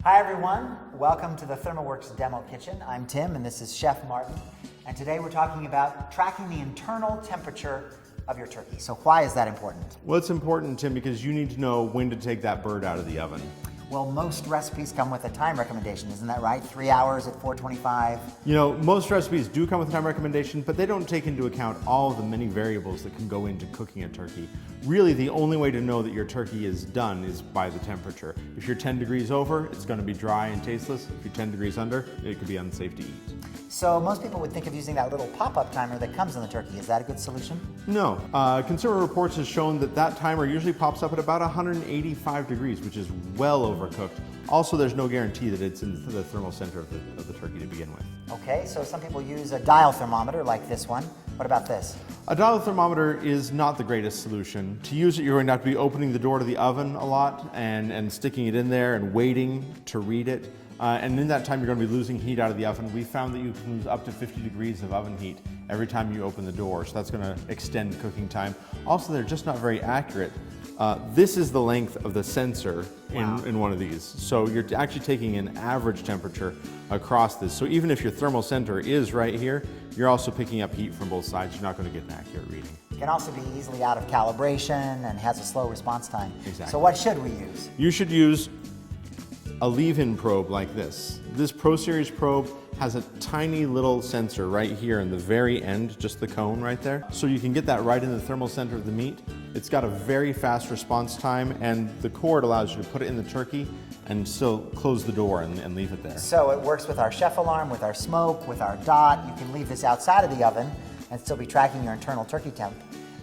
Hi everyone, welcome to the ThermoWorks Demo Kitchen. I'm Tim and this is Chef Martin. And today we're talking about tracking the internal temperature of your turkey. So why is that important? Well, it's important, Tim, because you need to know when to take that bird out of the oven. Well, most recipes come with a time recommendation, isn't that right? 3 hours at 425. You know, most recipes do come with a time recommendation, but they don't take into account all of the many variables that can go into cooking a turkey. Really, the only way to know that your turkey is done is by the temperature. If you're 10 degrees over, it's going to be dry and tasteless. If you're 10 degrees under, it could be unsafe to eat. So most people would think of using that little pop-up timer that comes in the turkey. Is that a good solution? No. Consumer Reports has shown that timer usually pops up at about 185 degrees, which is well overcooked. Also, there's no guarantee that it's in the thermal center of the turkey to begin with. Okay, so some people use a dial thermometer like this one. What about this? A dial thermometer is not the greatest solution. To use it, you're going to have to be opening the door to the oven a lot and sticking it in there and waiting to read it. And in that time, you're going to be losing heat out of the oven. We found that you can lose up to 50 degrees of oven heat every time you open the door, so that's going to extend cooking time. Also, they're just not very accurate. This is the length of the sensor in one of these. So you're actually taking an average temperature across this. So even if your thermal center is right here, you're also picking up heat from both sides. You're not going to get an accurate reading. It can also be easily out of calibration and has a slow response time. Exactly. So what should we use? You should use a leave-in probe like this. This Pro Series probe has a tiny little sensor right here in the very end, just the cone right there. So you can get that right in the thermal center of the meat. It's got a very fast response time, and the cord allows you to put it in the turkey and still close the door and leave it there. So it works with our ChefAlarm, with our smoke, with our dot. You can leave this outside of the oven and still be tracking your internal turkey temp.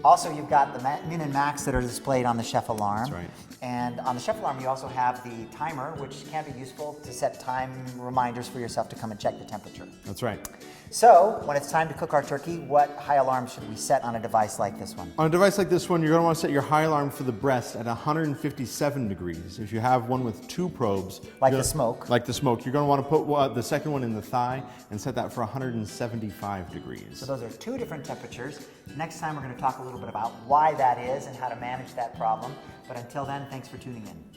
Also, you've got the min and max that are displayed on the ChefAlarm. That's right. And on the ChefAlarm, you also have the timer, which can be useful to set time reminders for yourself to come and check the temperature. That's right. So, when it's time to cook our turkey, what high alarm should we set on a device like this one? On a device like this one, you're going to want to set your high alarm for the breast at 157 degrees. If you have one with two probes, Like the smoke. Like the smoke, you're going to want to put the second one in the thigh and set that for 175 degrees. So those are two different temperatures. Next time we're going to talk a little bit about why that is and how to manage that problem. But until then, thanks for tuning in.